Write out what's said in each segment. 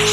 Real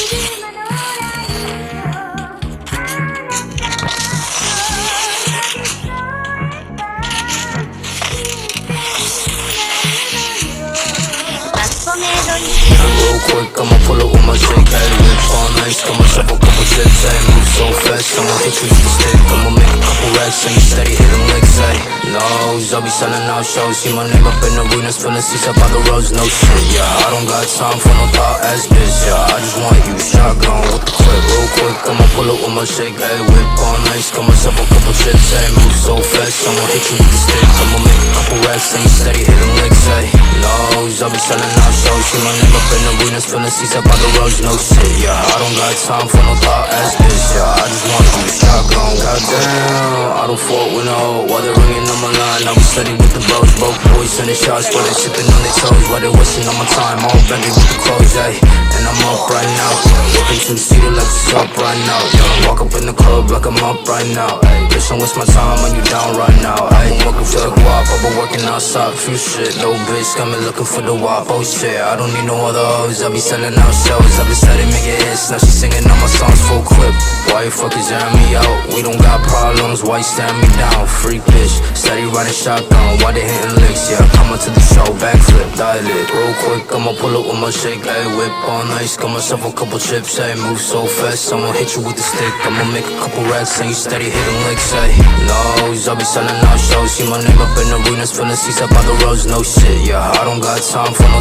quick, I'ma pull up with my shake, hey, whip all nice, got myself a couple chips, hey, move so fast, I'ma hit you with the stick, I'ma make a couple racks, and you steady hitting licks, hey, nose, I'll be selling out shows, see my name up in arenas, filling seats up by the roads, no shit, yeah, I don't got time for no thought ass bitch, yeah, I just want you shotgun with the clip, real quick, I'ma pull up with my shake, hey, whip all nice, got myself a couple chips, hey, move so fast, I'ma hit you with the stick, I'ma make a couple racks, and you steady hitting licks, hey, nose, I'll be selling out shows, see my name up in arenas, filling seats up by the roads, no shit, yeah, I don't got time for no thought ass bitch, yeah, I just want you shotgun, goddamn, I don't fault with no, while they're ringing on my line, I was steady with the bros, broke boys sending shots, while they sipping on their toes, while they wasting on my time, all Bentley with the clothes, ayy, and I'm up right now, looking two-seater like what's up right now, yeah, walk up in the club like I'm up right now, ayy, bitch, don't waste my time when you down right now, ayy, I'm working for the guap, I've been working outside, few shit, no bitch, got me looking for the wop, oh shit, I don't need no other hoes, I be selling out shows, I be steady making hits, now she singing all my songs full clip, why you fuckers airing me out, we don't got problems, why you staring me down, freak bitch, steady riding shotgun, why they hitting licks, yeah, coming to the show, backflip, dial it, real quick, I'ma pull up with my shake, ayy, whip all nice, got myself a couple chips, ayy, move so fast, I'ma hit you with the stick, I'ma make a couple racks, and you steady hitting licks, ayy, nose, I be selling out shows, see my name up in arenas, filling seats up by the roads, no shit, yeah, I don't got time for no